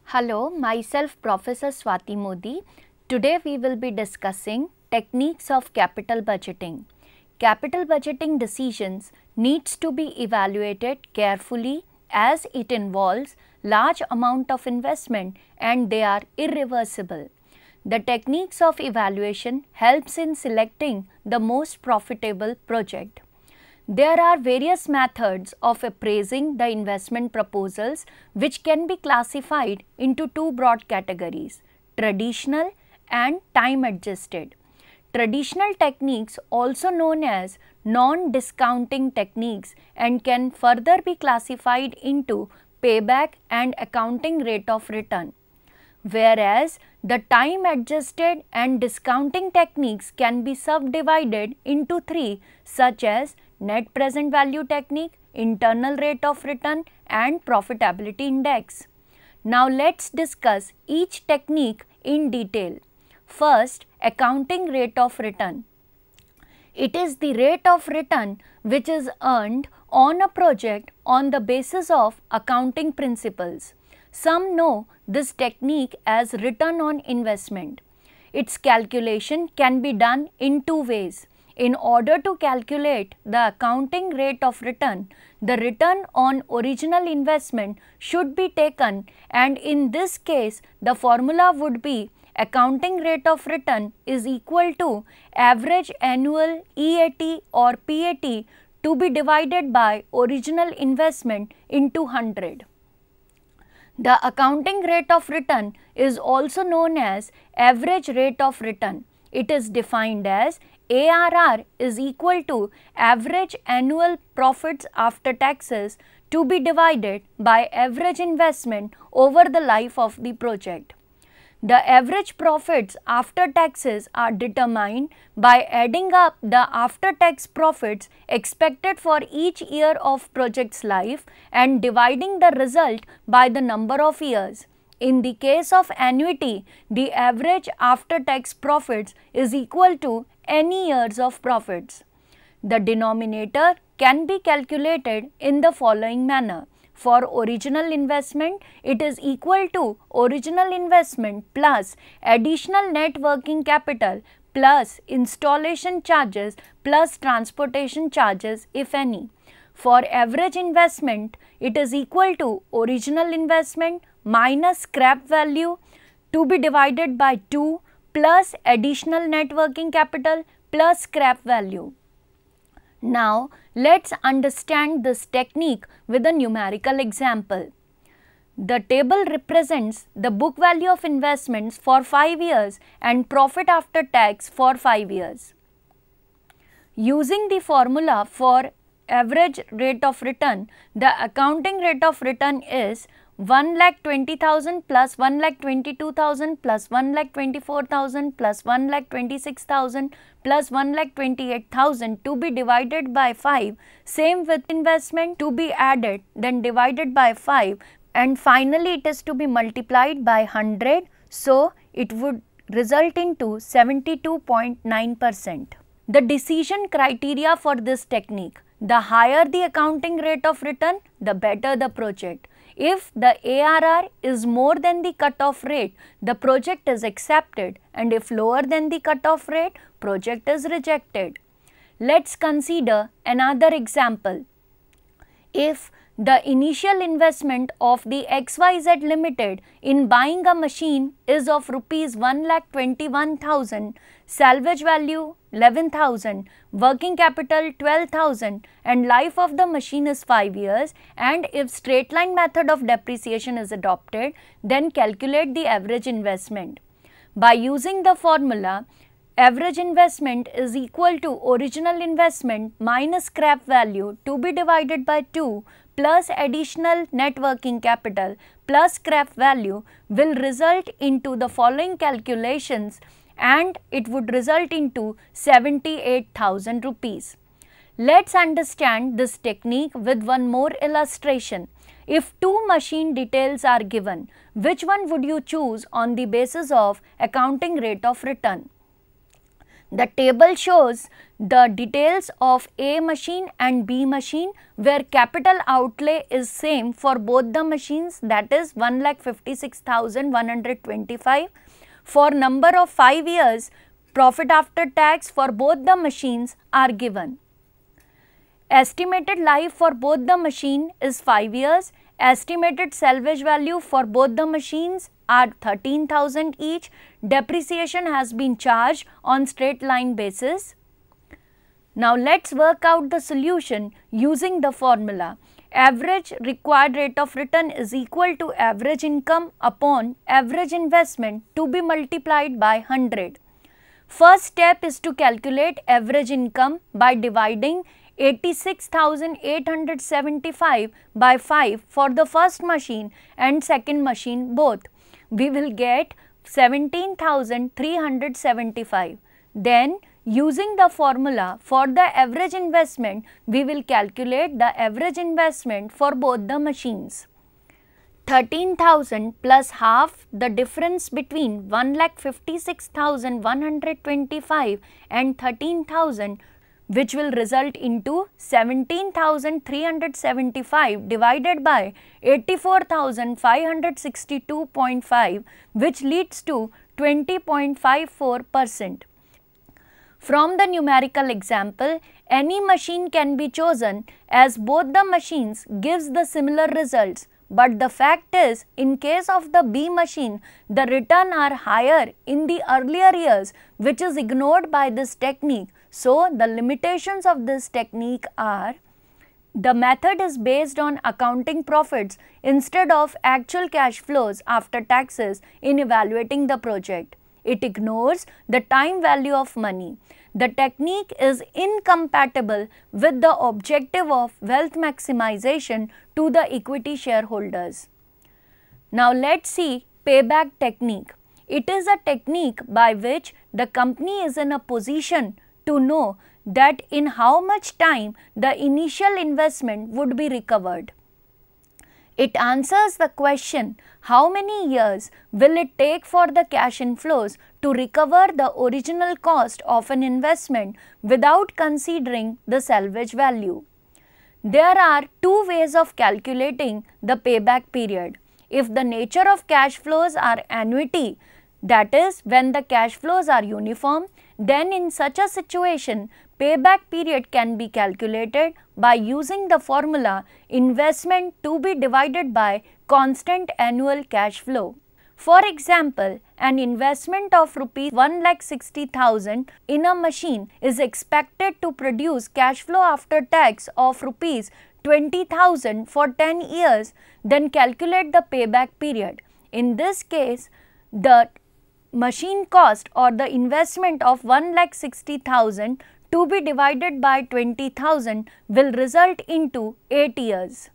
Hello, myself Professor Swati Modi. Today we will be discussing techniques of capital budgeting. Capital budgeting decisions needs to be evaluated carefully as it involves large amount of investment and they are irreversible. The techniques of evaluation helps in selecting the most profitable project. There are various methods of appraising the investment proposals which can be classified into two broad categories, traditional and time adjusted. Traditional techniques, also known as non-discounting techniques, and can further be classified into payback and accounting rate of return. Whereas the time adjusted and discounting techniques can be subdivided into three, such as net present value technique, internal rate of return and profitability index. Now let's discuss each technique in detail. First, accounting rate of return. It is the rate of return which is earned on a project on the basis of accounting principles. Some know this technique as return on investment. Its calculation can be done in two ways. In order to calculate the accounting rate of return, the return on original investment should be taken, and in this case the formula would be accounting rate of return is equal to average annual EAT or PAT to be divided by original investment into 100. The accounting rate of return is also known as average rate of return. It is defined as ARR is equal to average annual profits after taxes to be divided by average investment over the life of the project. The average profits after taxes are determined by adding up the after-tax profits expected for each year of project's life and dividing the result by the number of years. In the case of annuity, the average after-tax profits is equal to any years of profits. The denominator can be calculated in the following manner. For original investment, it is equal to original investment plus additional net working capital plus installation charges plus transportation charges if any. For average investment, it is equal to original investment minus scrap value to be divided by 2 plus additional net working capital plus scrap value. Now, let's understand this technique with a numerical example. The table represents the book value of investments for 5 years and profit after tax for 5 years. Using the formula for average rate of return, the accounting rate of return is 1,20,000 plus 1,22,000 plus 1,24,000 plus 1,26,000 plus 1,28,000 to be divided by 5. Same with investment to be added, then divided by 5, and finally it is to be multiplied by 100. So it would result into 72.9%. The decision criteria for this technique: the higher the accounting rate of return, the better the project. If the ARR is more than the cutoff rate, the project is accepted, and if lower than the cutoff rate, project is rejected. Let's consider another example. If the initial investment of the XYZ Limited in buying a machine is of rupees 1,21,000, salvage value 11,000, working capital 12,000 and life of the machine is 5 years, and if straight line method of depreciation is adopted, then calculate the average investment. By using the formula, average investment is equal to original investment minus scrap value to be divided by 2 plus additional net working capital plus scrap value will result into the following calculations, and it would result into 78,000 rupees. Let's understand this technique with one more illustration. If two machine details are given, which one would you choose on the basis of accounting rate of return? The table shows the details of A machine and B machine, where capital outlay is same for both the machines, that is 1,56,125. For number of 5 years, profit after tax for both the machines are given. Estimated life for both the machine is 5 years. Estimated salvage value for both the machines are 13,000 each. Depreciation has been charged on straight line basis. Now let's work out the solution using the formula. Average required rate of return is equal to average income upon average investment to be multiplied by 100. First step is to calculate average income by dividing 86,875 by 5 for the first machine and second machine both. We will get 17,375. Then using the formula for the average investment, we will calculate the average investment for both the machines. 13,000 plus half the difference between 1,56,125 and 13,000, which will result into 17,375 divided by 84,562.5, which leads to 20.54%. From the numerical example, any machine can be chosen as both the machines gives the similar results. But the fact is, in case of the B machine, the return are higher in the earlier years, which is ignored by this technique. So, the limitations of this technique are: the method is based on accounting profits instead of actual cash flows after taxes in evaluating the project. It ignores the time value of money. The technique is incompatible with the objective of wealth maximization to the equity shareholders. Now let's see payback technique. It is a technique by which the company is in a position to know that in how much time the initial investment would be recovered. It answers the question, how many years will it take for the cash inflows to recover the original cost of an investment without considering the salvage value. There are two ways of calculating the payback period. If the nature of cash flows are annuity, that is when the cash flows are uniform, then in such a situation, payback period can be calculated by using the formula investment to be divided by constant annual cash flow. For example, an investment of rupees 1,60,000 in a machine is expected to produce cash flow after tax of rupees 20,000 for 10 years, then calculate the payback period. In this case, the machine cost or the investment of 1,60,000 to be divided by 20,000 will result into 8 years.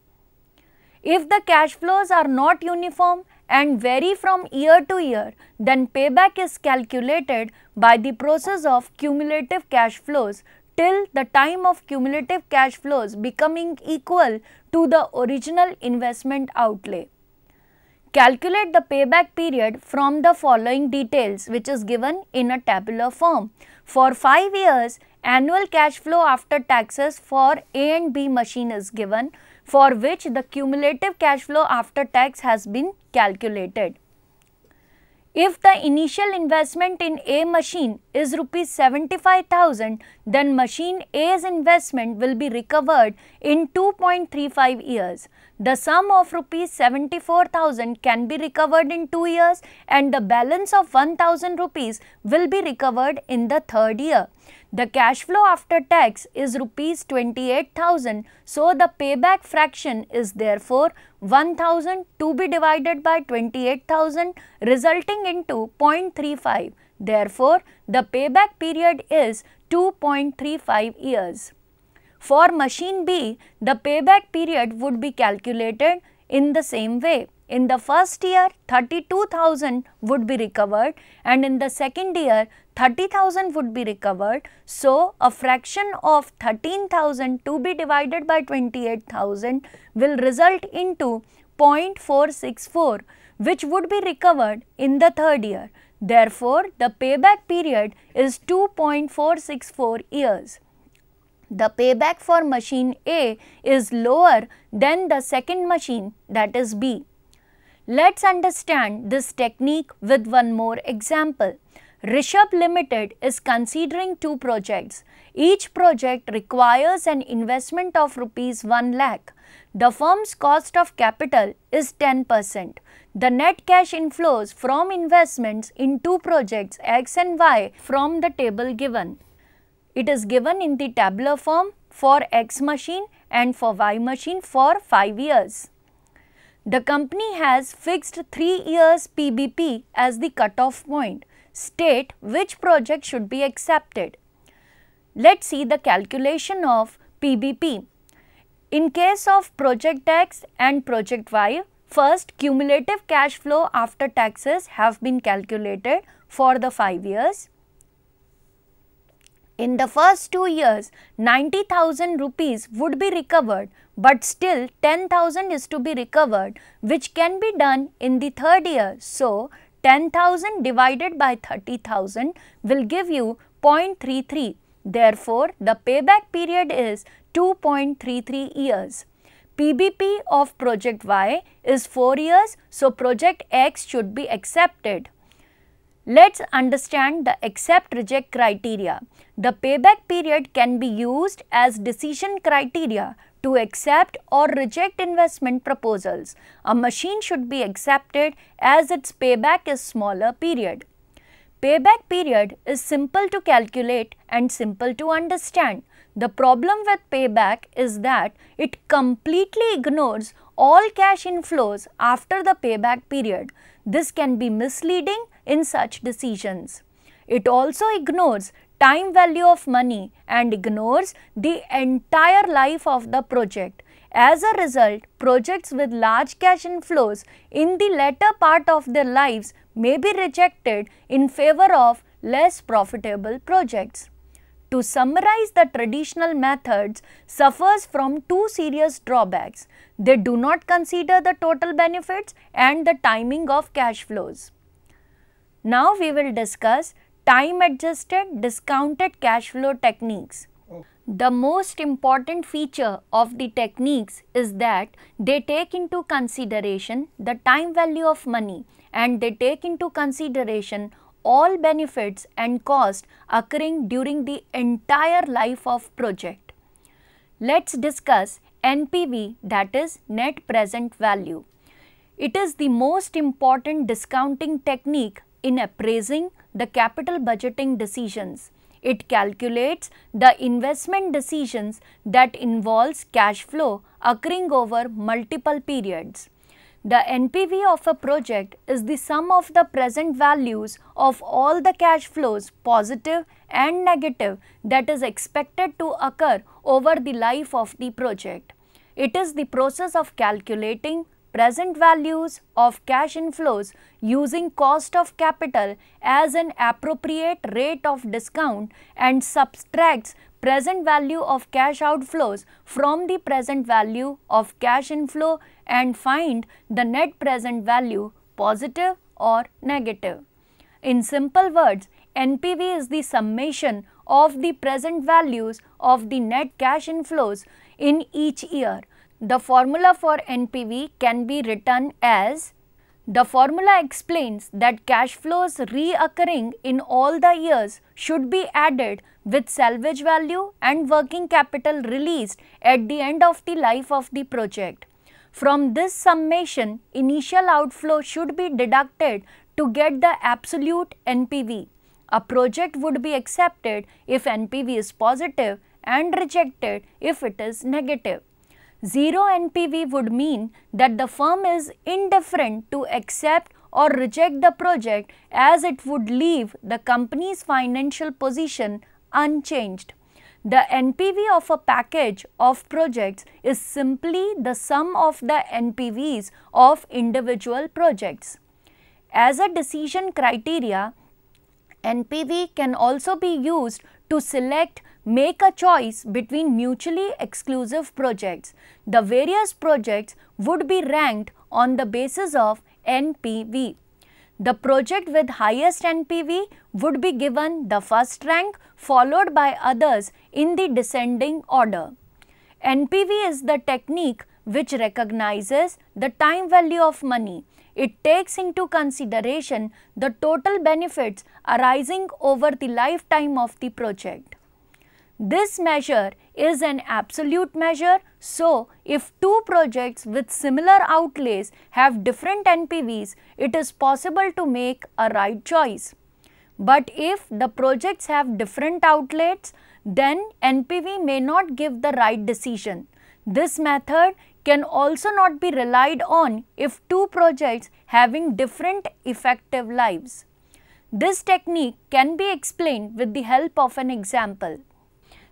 If the cash flows are not uniform and vary from year to year, then payback is calculated by the process of cumulative cash flows till the time of cumulative cash flows becoming equal to the original investment outlay. Calculate the payback period from the following details, which is given in a tabular form. For 5 years, annual cash flow after taxes for A and B machine is given, for which the cumulative cash flow after tax has been calculated. If the initial investment in A machine is rupees 75,000, then machine A's investment will be recovered in 2.35 years. The sum of rupees 74,000 can be recovered in 2 years and the balance of 1,000 rupees will be recovered in the third year. The cash flow after tax is rupees 28,000, so the payback fraction is therefore 1,000 to be divided by 28,000, resulting into 0.35. Therefore, the payback period is 2.35 years. For machine B, the payback period would be calculated in the same way. In the first year, 32,000 would be recovered and in the second year, 30,000 would be recovered. So, a fraction of 13,000 to be divided by 28,000 will result into 0.464, which would be recovered in the third year. Therefore, the payback period is 2.464 years. The payback for machine A is lower than the second machine, that is B. Let's understand this technique with one more example. Rishabh Limited is considering two projects. Each project requires an investment of rupees 1 lakh. The firm's cost of capital is 10%. The net cash inflows from investments in two projects X and Y from the table given. It is given in the tabular form for X machine and for Y machine for 5 years. The company has fixed 3 years PBP as the cutoff point. State which project should be accepted. Let's see the calculation of PBP. In case of project X and project Y, first cumulative cash flow after taxes have been calculated for the 5 years. In the first 2 years, 90,000 rupees would be recovered, but still 10,000 is to be recovered, which can be done in the third year. So, 10,000 divided by 30,000 will give you 0.33. Therefore, the payback period is 2.33 years. PBP of project Y is 4 years, so project X should be accepted. Let's understand the accept-reject criteria. The payback period can be used as decision criteria to accept or reject investment proposals. A machine should be accepted as its payback is smaller period. Payback period is simple to calculate and simple to understand. The problem with payback is that it completely ignores all cash inflows after the payback period. This can be misleading in such decisions. It also ignores time value of money and ignores the entire life of the project. As a result, projects with large cash inflows in the latter part of their lives may be rejected in favor of less profitable projects. To summarize, the traditional methods suffers from two serious drawbacks. They do not consider the total benefits and the timing of cash flows. Now we will discuss time-adjusted discounted cash flow techniques. The most important feature of the techniques is that they take into consideration the time value of money and they take into consideration all benefits and costs occurring during the entire life of project. Let's discuss NPV, that is net present value. It is the most important discounting technique in appraising the capital budgeting decisions. It calculates the investment decisions that involves cash flow occurring over multiple periods. The NPV of a project is the sum of the present values of all the cash flows, positive and negative, that is expected to occur over the life of the project. It is the process of calculating present values of cash inflows using cost of capital as an appropriate rate of discount and subtracts present value of cash outflows from the present value of cash inflow and find the net present value, positive or negative. In simple words, NPV is the summation of the present values of the net cash inflows in each year. The formula for NPV can be written as, the formula explains that cash flows reoccurring in all the years should be added with salvage value and working capital released at the end of the life of the project. From this summation, initial outflow should be deducted to get the absolute NPV. A project would be accepted if NPV is positive and rejected if it is negative. Zero NPV would mean that the firm is indifferent to accept or reject the project, as it would leave the company's financial position unchanged. The NPV of a package of projects is simply the sum of the NPVs of individual projects. As a decision criteria, NPV can also be used to make a choice between mutually exclusive projects. The various projects would be ranked on the basis of NPV. The project with highest NPV would be given the first rank, followed by others in the descending order. NPV is the technique which recognizes the time value of money. It takes into consideration the total benefits arising over the lifetime of the project. This measure is an absolute measure, so if two projects with similar outlays have different NPVs, it is possible to make a right choice. But if the projects have different outlays, then NPV may not give the right decision. This method can also not be relied on if two projects having different effective lives. This technique can be explained with the help of an example.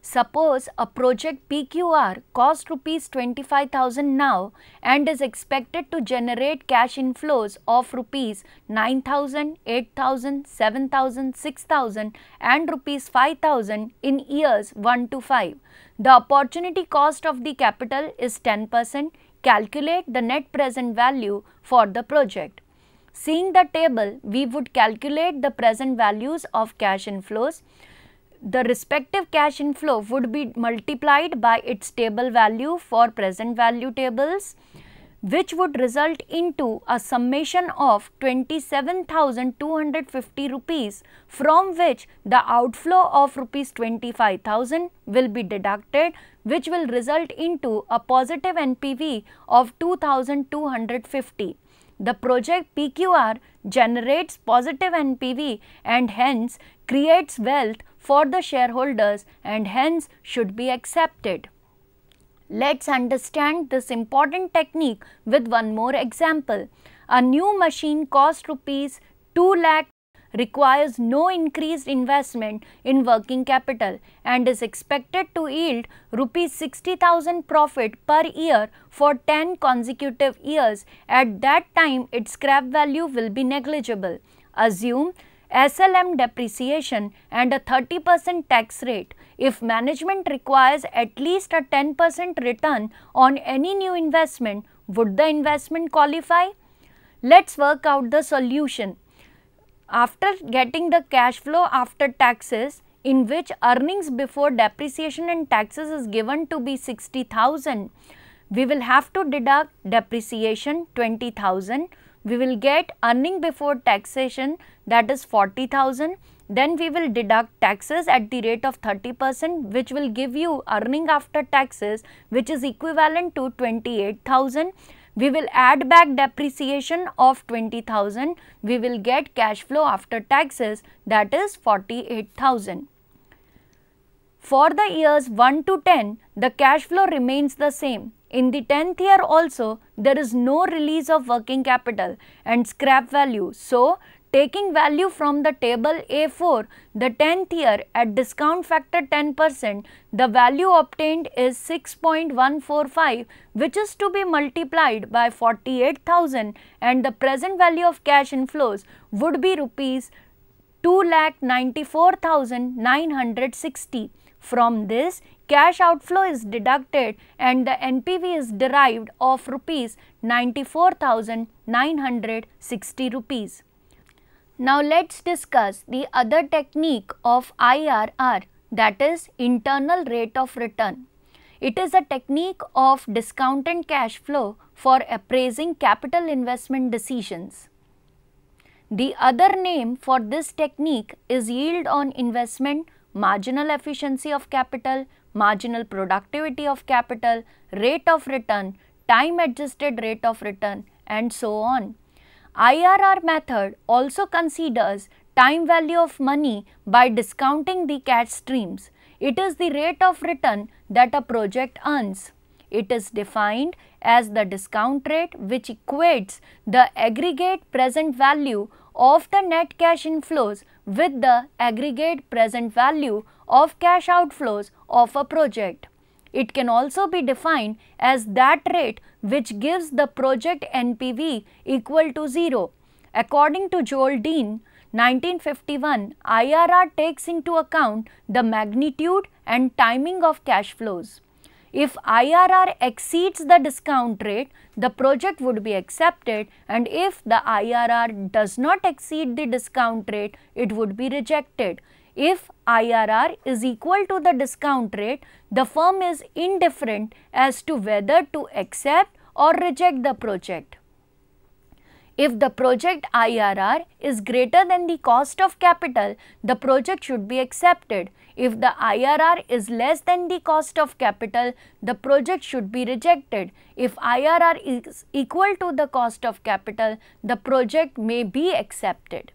Suppose a project PQR costs rupees 25,000 now and is expected to generate cash inflows of rupees 9,000, 8,000, 7,000, 6,000 and rupees 5,000 in years 1 to 5. The opportunity cost of the capital is 10%. Calculate the net present value for the project. Seeing the table, we would calculate the present values of cash inflows. The respective cash inflow would be multiplied by its table value for present value tables, which would result into a summation of 27,250 rupees, from which the outflow of rupees 25,000 will be deducted, which will result into a positive NPV of 2,250. The project PQR generates positive NPV and hence creates wealth for the shareholders and hence should be accepted. Let's understand this important technique with one more example. A new machine costs rupees 2 lakh, requires no increased investment in working capital and is expected to yield rupees 60,000 profit per year for 10 consecutive years. At that time, its scrap value will be negligible. Assume SLM depreciation and a 30% tax rate. If management requires at least a 10% return on any new investment, would the investment qualify? Let's work out the solution. After getting the cash flow after taxes, in which earnings before depreciation and taxes is given to be 60,000, we will have to deduct depreciation 20,000. We will get earning before taxation, that is 40,000. Then we will deduct taxes at the rate of 30%, which will give you earning after taxes, which is equivalent to 28,000. We will add back depreciation of 20,000. We will get cash flow after taxes, that is 48,000. For the years 1 to 10, the cash flow remains the same. In the 10th year also, there is no release of working capital and scrap value. So, taking value from the table A4, the 10th year at discount factor 10%, the value obtained is 6.145, which is to be multiplied by 48,000, and the present value of cash inflows would be rupees 2,94,960. From this, cash outflow is deducted and the NPV is derived of rupees 94,960 rupees. Now let's discuss the other technique of IRR, that is internal rate of return. It is a technique of discounted cash flow for appraising capital investment decisions. The other name for this technique is yield on investment, marginal efficiency of capital, marginal productivity of capital, rate of return, time adjusted rate of return, and so on. IRR method also considers time value of money by discounting the cash streams. It is the rate of return that a project earns. It is defined as the discount rate which equates the aggregate present value of the net cash inflows with the aggregate present value of cash outflows of a project. It can also be defined as that rate which gives the project NPV equal to 0. According to Joel Dean, 1951, IRR takes into account the magnitude and timing of cash flows. If IRR exceeds the discount rate, the project would be accepted, and if the IRR does not exceed the discount rate, it would be rejected. If IRR is equal to the discount rate, the firm is indifferent as to whether to accept or reject the project. If the project IRR is greater than the cost of capital, the project should be accepted. If the IRR is less than the cost of capital, the project should be rejected. If IRR is equal to the cost of capital, the project may be accepted.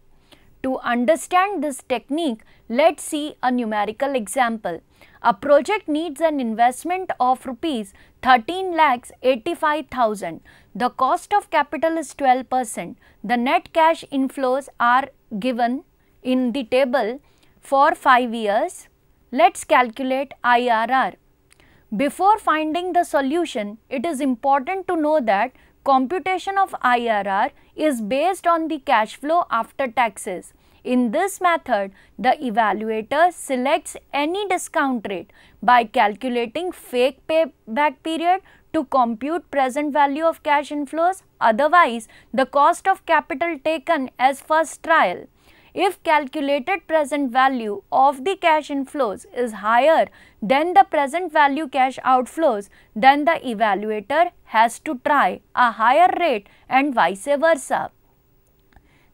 To understand this technique, let's see a numerical example. A project needs an investment of rupees 13,85,000. The cost of capital is 12%. The net cash inflows are given in the table for 5 years. Let's calculate IRR. Before finding the solution, it is important to know that computation of IRR is based on the cash flow after taxes. In this method, the evaluator selects any discount rate by calculating fake payback period to compute present value of cash inflows, otherwise the cost of capital taken as first trial. If calculated present value of the cash inflows is higher than the present value cash outflows, then the evaluator has to try a higher rate and vice versa.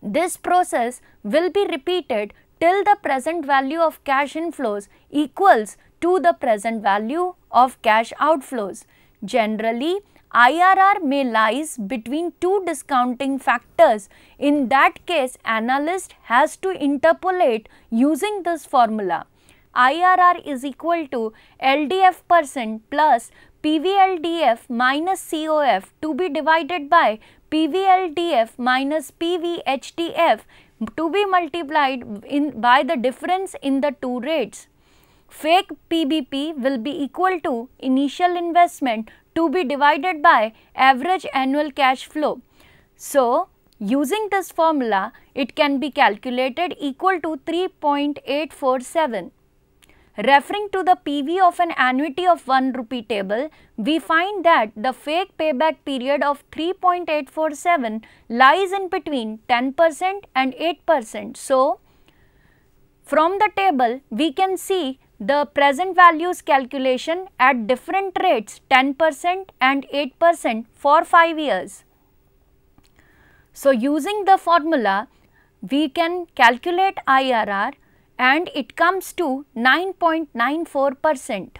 This process will be repeated till the present value of cash inflows equals to the present value of cash outflows. Generally, IRR may lies between two discounting factors. In that case, analyst has to interpolate using this formula. IRR is equal to LDF % plus PVLDF minus COF to be divided by PVLDF minus PVHDF to be multiplied by the difference in the two rates. Fake PBP will be equal to initial investment to be divided by average annual cash flow. So, using this formula, it can be calculated equal to 3.847. Referring to the PV of an annuity of 1 rupee table, we find that the fake payback period of 3.847 lies in between 10% and 8%. So, from the table, we can see the present values calculation at different rates 10% and 8% for 5 years. So, using the formula, we can calculate IRR and it comes to 9.94%.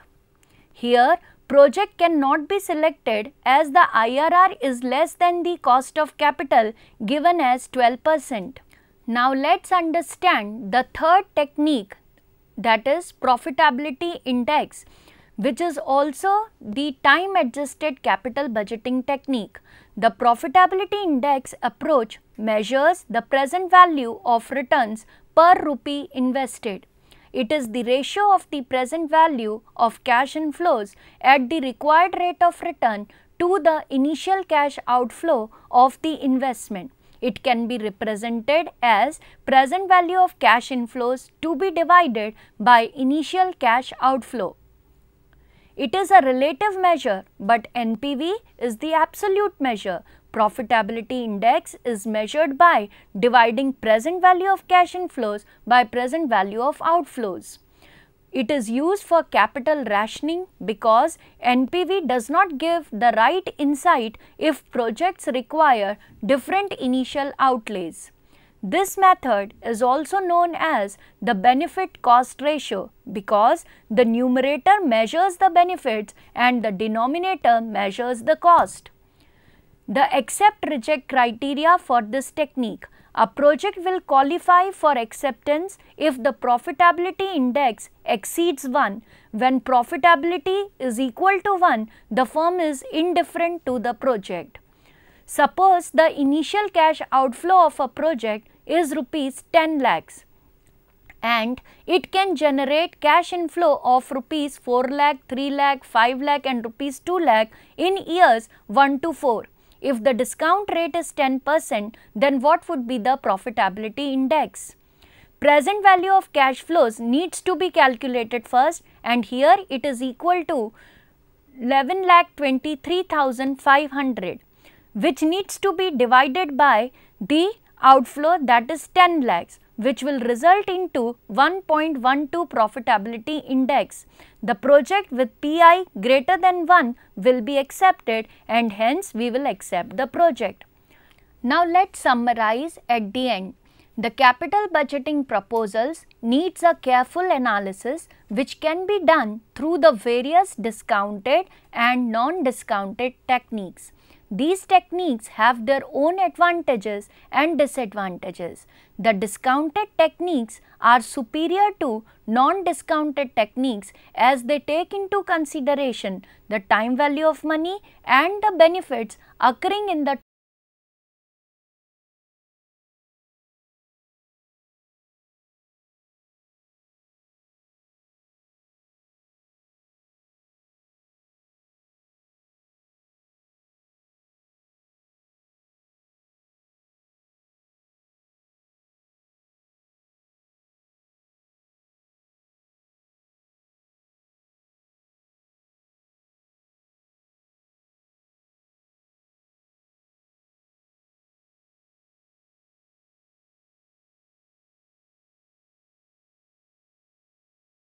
Here, project cannot be selected as the IRR is less than the cost of capital given as 12%. Now, let's understand the third technique, that is Profitability Index, which is also the time adjusted capital budgeting technique. The Profitability Index approach measures the present value of returns per rupee invested. It is the ratio of the present value of cash inflows at the required rate of return to the initial cash outflow of the investment. It can be represented as present value of cash inflows to be divided by initial cash outflow. It is a relative measure, but NPV is the absolute measure. Profitability index is measured by dividing present value of cash inflows by present value of outflows. It is used for capital rationing because NPV does not give the right insight if projects require different initial outlays. This method is also known as the benefit cost ratio because the numerator measures the benefits and the denominator measures the cost. The accept reject criteria for this technique. A project will qualify for acceptance if the profitability index exceeds 1. When profitability is equal to 1, the firm is indifferent to the project. Suppose the initial cash outflow of a project is rupees 10 lakhs and it can generate cash inflow of rupees 4 lakh, 3 lakh, 5 lakh and rupees 2 lakh in years 1 to 4. If the discount rate is 10%, then what would be the profitability index? Present value of cash flows needs to be calculated first, and here it is equal to 11,23,500, which needs to be divided by the outflow, that is 10 lakhs, which will result into 1.12 profitability index. The project with PI greater than 1 will be accepted, and hence we will accept the project. Now let's summarize at the end. The capital budgeting proposals needs a careful analysis which can be done through the various discounted and non-discounted techniques. These techniques have their own advantages and disadvantages. The discounted techniques are superior to non-discounted techniques as they take into consideration the time value of money and the benefits occurring in the